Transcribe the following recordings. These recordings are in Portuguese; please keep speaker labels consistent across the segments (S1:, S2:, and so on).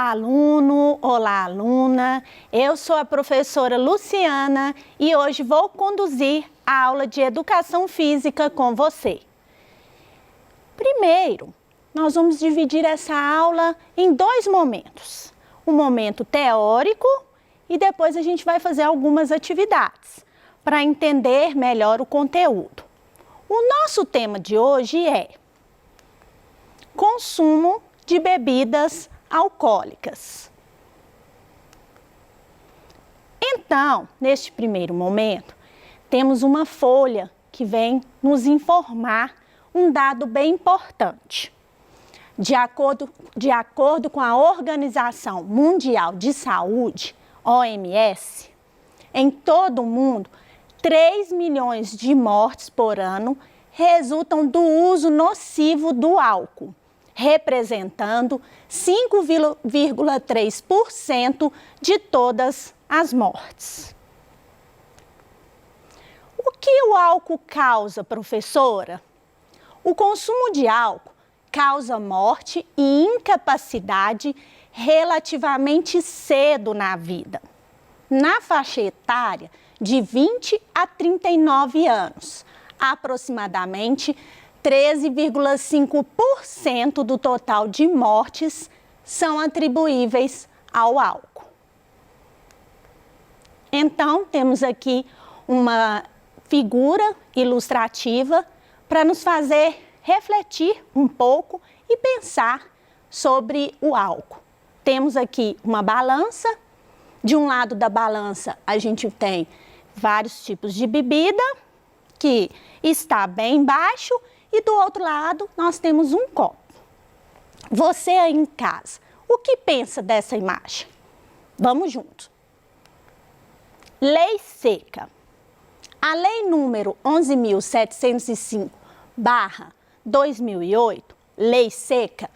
S1: Olá, aluno! Olá, aluna! Eu sou a professora Luciana e hoje vou conduzir a aula de Educação Física com você. Primeiro, nós vamos dividir essa aula em dois momentos. Um momento teórico e depois a gente vai fazer algumas atividades para entender melhor o conteúdo. O nosso tema de hoje é consumo de bebidas alcoólicas. Então, neste primeiro momento, temos uma folha que vem nos informar um dado bem importante. De acordo com a Organização Mundial de Saúde, OMS, em todo o mundo, 3 milhões de mortes por ano resultam do uso nocivo do álcool, representando 5,3% de todas as mortes. O que o álcool causa, professora? O consumo de álcool causa morte e incapacidade relativamente cedo na vida. Na faixa etária de 20 a 39 anos, aproximadamente 13,5% do total de mortes são atribuíveis ao álcool. Então, temos aqui uma figura ilustrativa para nos fazer refletir um pouco e pensar sobre o álcool. Temos aqui uma balança. De um lado da balança, a gente tem vários tipos de bebida, que está bem baixo, e do outro lado, nós temos um copo. Você aí em casa, o que pensa dessa imagem? Vamos juntos. Lei seca. A Lei número 11.705/2008, Lei Seca,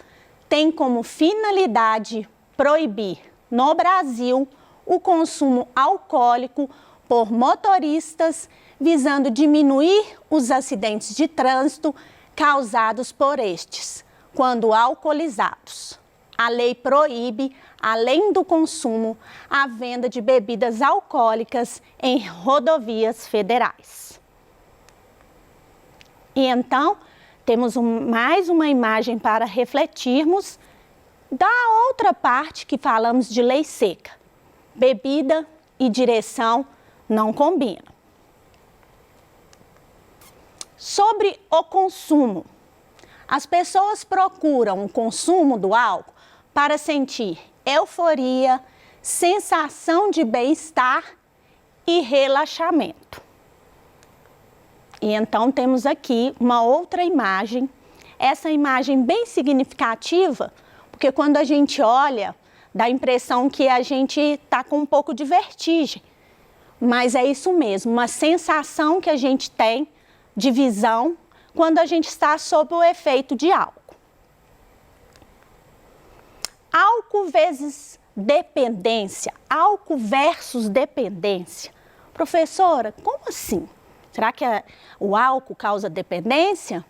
S1: tem como finalidade proibir no Brasil o consumo alcoólico por motoristas, visando diminuir os acidentes de trânsito causados por estes, quando alcoolizados. A lei proíbe, além do consumo, a venda de bebidas alcoólicas em rodovias federais. E então, temos mais uma imagem para refletirmos da outra parte que falamos de lei seca. Bebida e direção não combinam. Sobre o consumo, as pessoas procuram o consumo do álcool para sentir euforia, sensação de bem-estar e relaxamento. E então temos aqui uma outra imagem, essa imagem bem significativa, porque quando a gente olha, dá a impressão que a gente está com um pouco de vertigem. Mas é isso mesmo, uma sensação que a gente tem de visão quando a gente está sob o efeito de álcool. Álcool vezes dependência, álcool versus dependência. Professora, como assim? Será que o álcool causa dependência?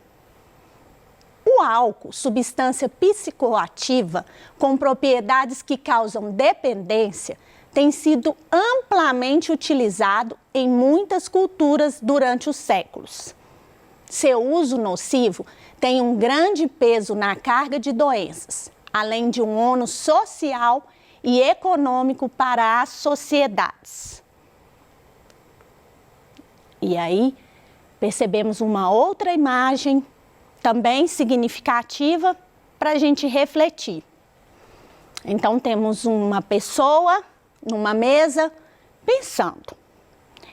S1: O álcool, substância psicoativa com propriedades que causam dependência, tem sido amplamente utilizado em muitas culturas durante os séculos. Seu uso nocivo tem um grande peso na carga de doenças, além de um ônus social e econômico para as sociedades. E aí, percebemos uma outra imagem, também significativa, para a gente refletir. Então, temos uma pessoa numa mesa, pensando.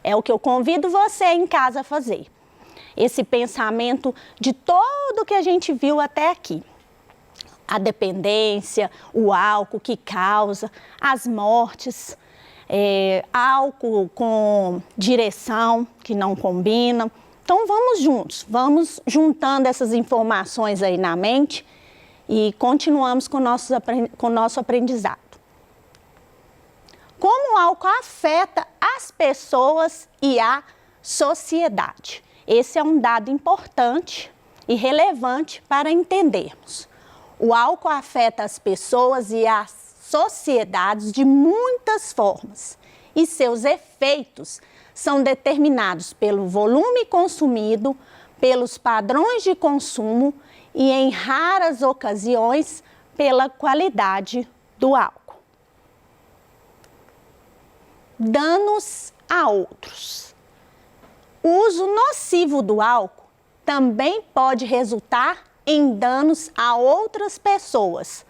S1: É o que eu convido você em casa a fazer. Esse pensamento de tudo que a gente viu até aqui. A dependência, o álcool que causa, as mortes, álcool com direção que não combina. Então, vamos juntos, vamos juntando essas informações aí na mente e continuamos com o nosso aprendizado. Como o álcool afeta as pessoas e a sociedade. Esse é um dado importante e relevante para entendermos. O álcool afeta as pessoas e a sociedades de muitas formas e seus efeitos são determinados pelo volume consumido, pelos padrões de consumo e, em raras ocasiões, pela qualidade do álcool. Danos a outros. O uso nocivo do álcool também pode resultar em danos a outras pessoas,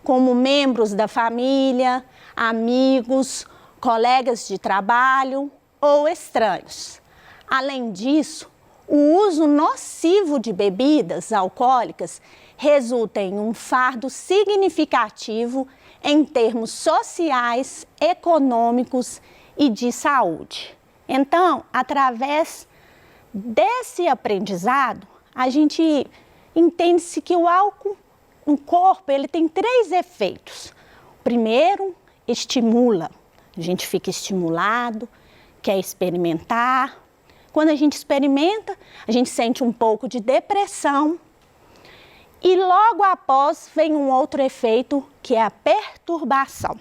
S1: como membros da família, amigos, colegas de trabalho ou estranhos. Além disso, o uso nocivo de bebidas alcoólicas resulta em um fardo significativo em termos sociais, econômicos e de saúde. Então, através desse aprendizado, a gente entende-se que o álcool no corpo ele tem 3 efeitos. O primeiro, estimula. A gente fica estimulado, quer experimentar. Quando a gente experimenta, a gente sente um pouco de depressão. E logo após vem um outro efeito, que é a perturbação.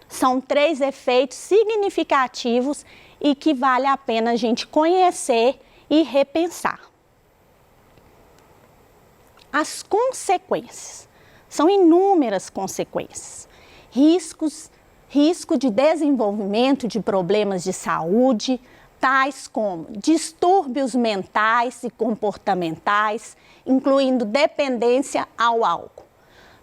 S1: São 3 efeitos significativos e que vale a pena a gente conhecer e repensar. As consequências. São inúmeras consequências. Risco de desenvolvimento de problemas de saúde, tais como distúrbios mentais e comportamentais, incluindo dependência ao álcool.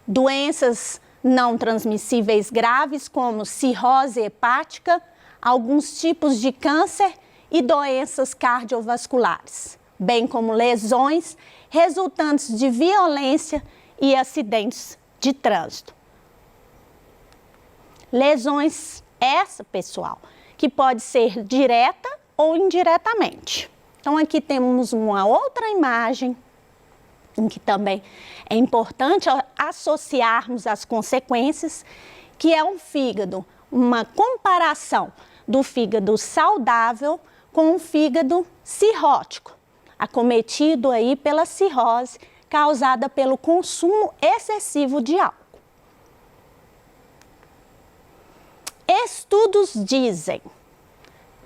S1: Doenças não transmissíveis graves como cirrose hepática, alguns tipos de câncer e doenças cardiovasculares, bem como lesões resultantes de violência e acidentes de trânsito. Lesões essa, pessoal, que pode ser direta ou indiretamente. Então aqui temos uma outra imagem em que também é importante associarmos as consequências, que é um fígado, uma comparação do fígado saudável com o fígado cirrótico, acometido aí pela cirrose causada pelo consumo excessivo de álcool. Estudos dizem,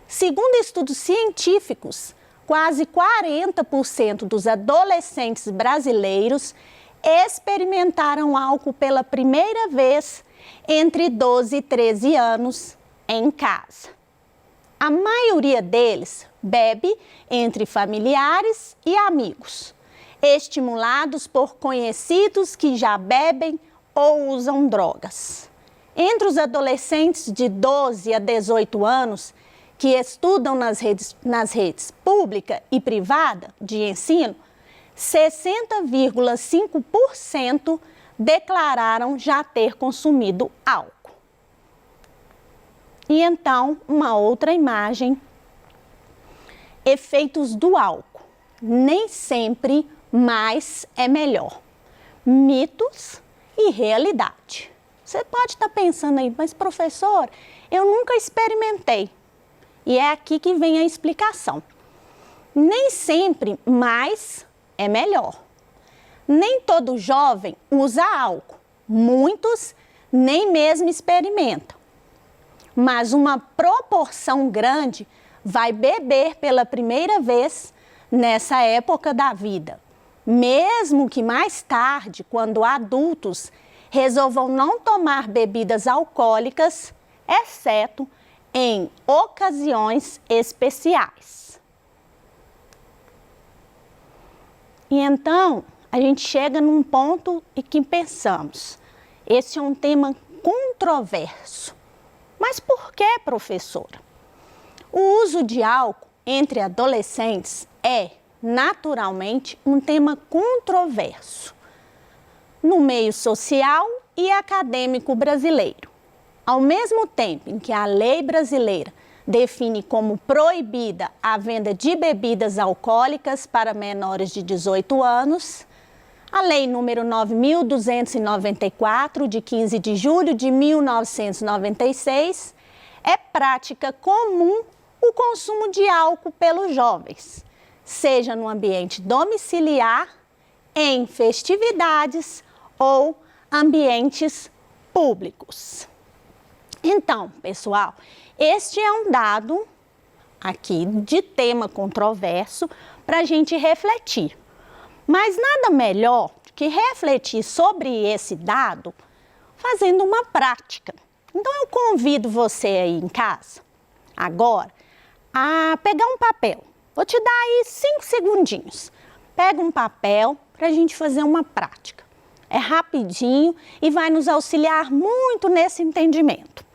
S1: segundo estudos científicos, quase 40% dos adolescentes brasileiros experimentaram álcool pela primeira vez entre 12 e 13 anos em casa. A maioria deles bebe entre familiares e amigos, estimulados por conhecidos que já bebem ou usam drogas. Entre os adolescentes de 12 a 18 anos que estudam nas redes pública e privada de ensino, 60,5% declararam já ter consumido álcool. E então, uma outra imagem, efeitos do álcool. Nem sempre mais é melhor. Mitos e realidade. Você pode estar pensando aí, mas professor, eu nunca experimentei. E é aqui que vem a explicação. Nem sempre mais é melhor. Nem todo jovem usa álcool. Muitos nem mesmo experimentam. Mas uma proporção grande vai beber pela primeira vez nessa época da vida. Mesmo que mais tarde, quando adultos, resolvam não tomar bebidas alcoólicas, exceto em ocasiões especiais. E então, a gente chega num ponto em que pensamos, esse é um tema controverso. Mas por que, professora? O uso de álcool entre adolescentes é, naturalmente, um tema controverso no meio social e acadêmico brasileiro. Ao mesmo tempo em que a lei brasileira define como proibida a venda de bebidas alcoólicas para menores de 18 anos, a Lei número 9.294, de 15 de julho de 1996, é prática comum o consumo de álcool pelos jovens, seja no ambiente domiciliar, em festividades ou ambientes públicos. Então, pessoal, este é um dado aqui de tema controverso para a gente refletir. Mas nada melhor do que refletir sobre esse dado fazendo uma prática. Então, eu convido você aí em casa, agora, a pegar um papel. Vou te dar aí 5 segundinhos. Pega um papel para a gente fazer uma prática. É rapidinho e vai nos auxiliar muito nesse entendimento.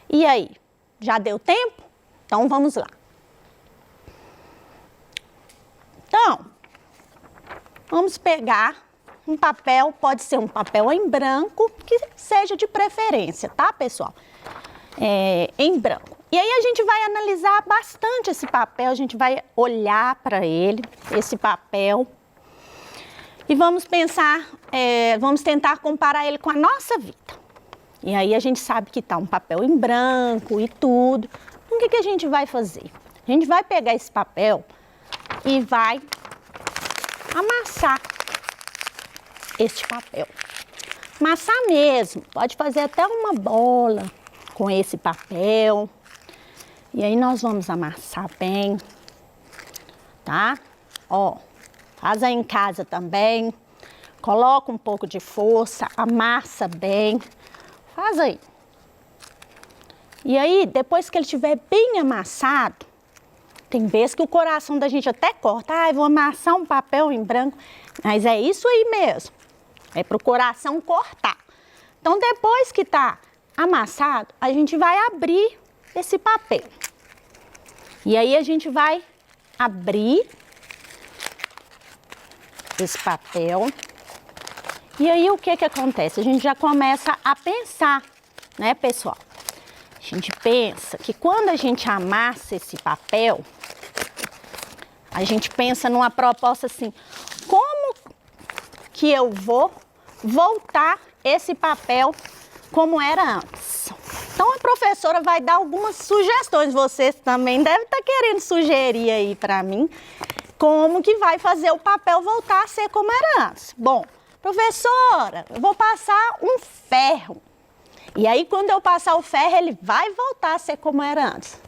S1: E aí, já deu tempo? Então, vamos lá. Então, vamos pegar um papel, pode ser um papel em branco, que seja de preferência, tá, pessoal? Em branco. E aí a gente vai analisar bastante esse papel, a gente vai olhar para ele, esse papel, e vamos pensar, vamos tentar comparar ele com a nossa vida. E aí a gente sabe que tá um papel em branco e tudo. Então, o que a gente vai fazer? A gente vai pegar esse papel e vai amassar este papel. Amassar mesmo, pode fazer até uma bola com esse papel. E aí nós vamos amassar bem, tá? Ó, faz aí em casa também. Coloca um pouco de força, amassa bem. Faz aí. E aí, depois que ele estiver bem amassado, tem vezes que o coração da gente até corta. Ah, eu vou amassar um papel em branco. Mas é isso aí mesmo. É para o coração cortar. Então, depois que está amassado, a gente vai abrir esse papel. E aí, a gente vai abrir esse papel. E aí, o que acontece? A gente já começa a pensar, né, pessoal? A gente pensa que quando a gente amassa esse papel, a gente pensa numa proposta assim, como que eu vou voltar esse papel como era antes? Então, a professora vai dar algumas sugestões, vocês também devem estar querendo sugerir aí para mim, como que vai fazer o papel voltar a ser como era antes. Bom, professora, eu vou passar um ferro. E aí, quando eu passar o ferro, ele vai voltar a ser como era antes.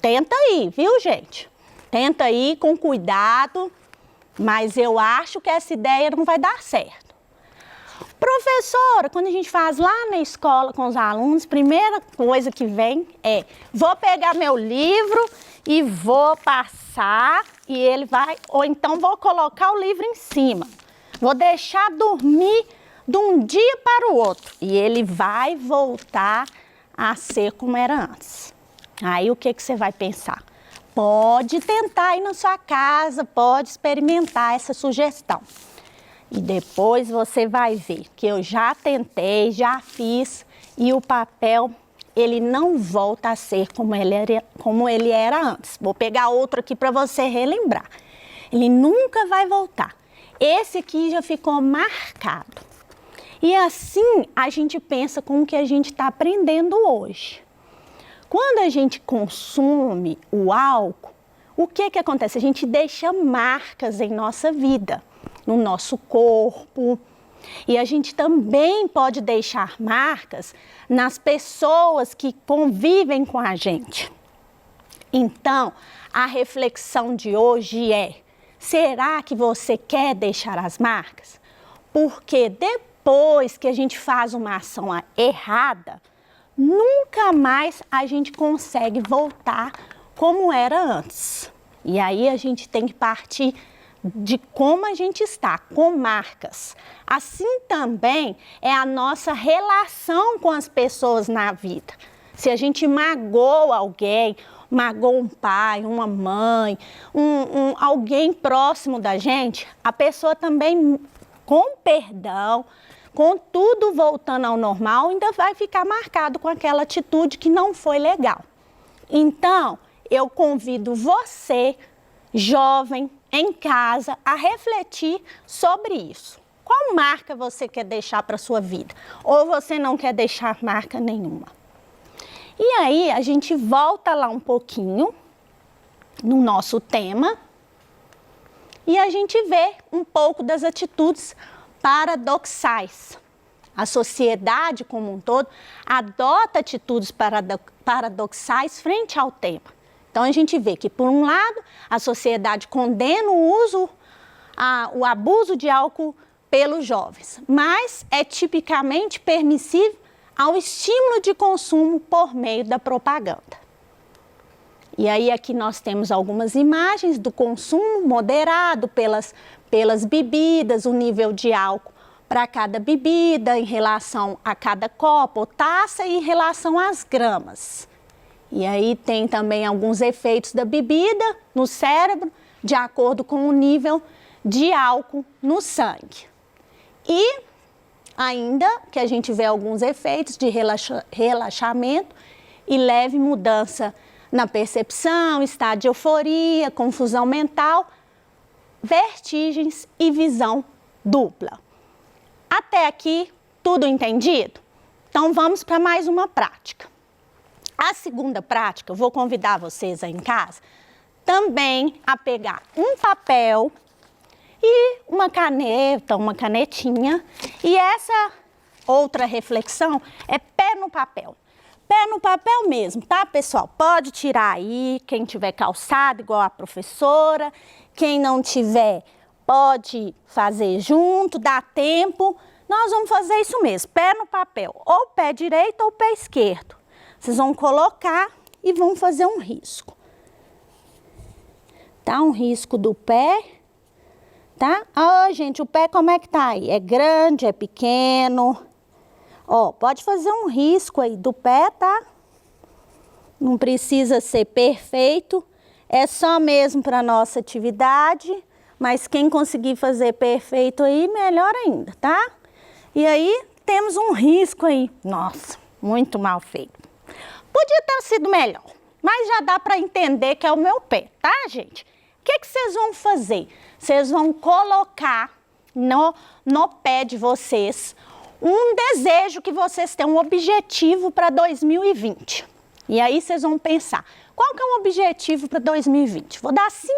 S1: Tenta aí, viu, gente? Tenta aí com cuidado, mas eu acho que essa ideia não vai dar certo. Professora, quando a gente faz lá na escola com os alunos, primeira coisa que vem é, vou pegar meu livro e vou passar e ele vai, ou então vou colocar o livro em cima. Vou deixar dormir de um dia para o outro e ele vai voltar a ser como era antes. Aí o que você vai pensar? Pode tentar aí na sua casa, pode experimentar essa sugestão. E depois você vai ver que eu já tentei, já fiz e o papel, ele não volta a ser como ele era antes. Vou pegar outro aqui para você relembrar. Ele nunca vai voltar. Esse aqui já ficou marcado. E assim a gente pensa com o que a gente está aprendendo hoje. Quando a gente consome o álcool, o que acontece? A gente deixa marcas em nossa vida, no nosso corpo. E a gente também pode deixar marcas nas pessoas que convivem com a gente. Então, a reflexão de hoje é, será que você quer deixar as marcas? Porque depois que a gente faz uma ação errada, nunca mais a gente consegue voltar como era antes. E aí a gente tem que partir de como a gente está, com marcas. Assim também é a nossa relação com as pessoas na vida. Se a gente magoa alguém, magoa um pai, uma mãe, alguém próximo da gente, a pessoa também, com perdão, com tudo voltando ao normal, ainda vai ficar marcado com aquela atitude que não foi legal. Então, eu convido você, jovem, em casa, a refletir sobre isso. Qual marca você quer deixar para a sua vida? Ou você não quer deixar marca nenhuma? E aí, a gente volta lá um pouquinho no nosso tema e a gente vê um pouco das atitudes paradoxais. a sociedade como um todo, adota atitudes paradoxais frente ao tema. Então, a gente vê que, por um lado, a sociedade condena o abuso de álcool pelos jovens, mas é tipicamente permissível ao estímulo de consumo por meio da propaganda. E aí aqui nós temos algumas imagens do consumo moderado pelas bebidas, o nível de álcool para cada bebida, em relação a cada copo ou taça e em relação às gramas. E aí tem também alguns efeitos da bebida no cérebro, de acordo com o nível de álcool no sangue. E ainda que a gente vê alguns efeitos de relaxamento e leve mudança na percepção, estado de euforia, confusão mental, vertigens e visão dupla. Até aqui, tudo entendido? Então, vamos para mais uma prática. A segunda prática, eu vou convidar vocês aí em casa também a pegar um papel e uma caneta, uma canetinha. E essa outra reflexão é pé no papel. Pé no papel mesmo, tá, pessoal? Pode tirar aí, quem tiver calçado igual a professora, quem não tiver, pode fazer junto, dá tempo. Nós vamos fazer isso mesmo, pé no papel, ou pé direito ou pé esquerdo. Vocês vão colocar e vão fazer um risco. Tá? Um risco do pé, tá? Ó, gente, o pé como é que tá aí? É grande, é pequeno? Ó, pode fazer um risco aí do pé, tá? Não precisa ser perfeito, é só mesmo para nossa atividade, mas quem conseguir fazer perfeito aí, melhor ainda, tá? E aí, temos um risco aí. Nossa, muito mal feito. Podia ter sido melhor, mas já dá para entender que é o meu pé, tá, gente? O que vocês vão fazer? Vocês vão colocar no pé de vocês um desejo que vocês têm, um objetivo para 2020. E aí vocês vão pensar, qual que é o objetivo para 2020? Vou dar 5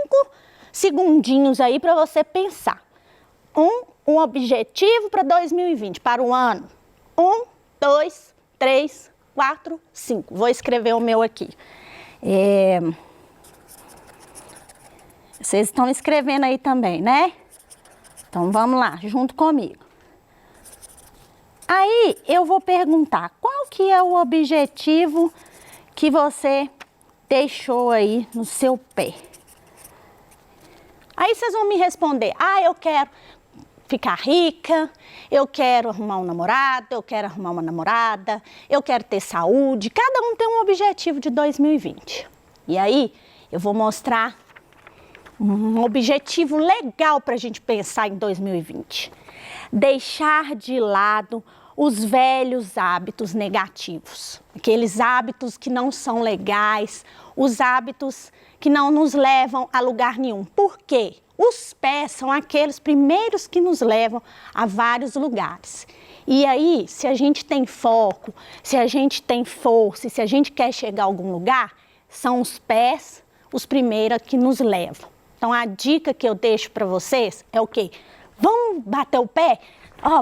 S1: segundinhos aí para você pensar. Um objetivo para 2020, para o ano. 1, 2, 3, 4, 5. Vou escrever o meu aqui. Vocês estão escrevendo aí também, né? Então vamos lá, junto comigo. Aí eu vou perguntar, qual que é o objetivo que você deixou aí no seu pé? Aí vocês vão me responder, eu quero ficar rica, eu quero arrumar um namorado, eu quero arrumar uma namorada, eu quero ter saúde. Cada um tem um objetivo de 2020. E aí eu vou mostrar um objetivo legal para a gente pensar em 2020. Deixar de lado os velhos hábitos negativos, aqueles hábitos que não são legais, os hábitos que não nos levam a lugar nenhum. Por quê? Os pés são aqueles primeiros que nos levam a vários lugares. E aí, se a gente tem foco, se a gente tem força, se a gente quer chegar a algum lugar, são os pés os primeiros que nos levam. Então, a dica que eu deixo para vocês é o quê? Vamos bater o pé?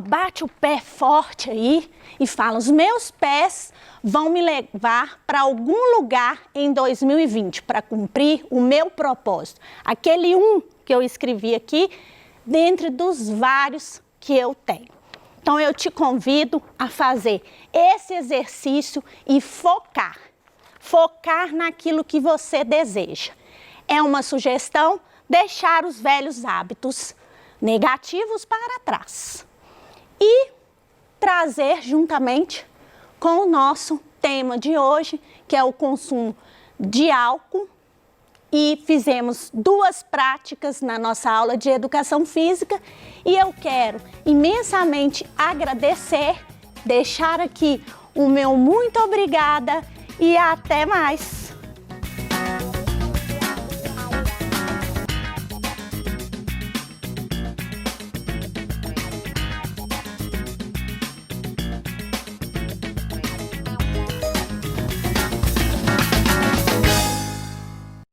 S1: Bate o pé forte aí e fala, os meus pés vão me levar para algum lugar em 2020 para cumprir o meu propósito. Aquele que eu escrevi aqui, dentre dos vários que eu tenho. Então, eu te convido a fazer esse exercício e focar. Focar naquilo que você deseja. É uma sugestão, deixar os velhos hábitos negativos para trás. E trazer juntamente com o nosso tema de hoje, que é o consumo de álcool. E fizemos 2 práticas na nossa aula de educação física. E eu quero imensamente agradecer, deixar aqui o meu muito obrigada e até mais!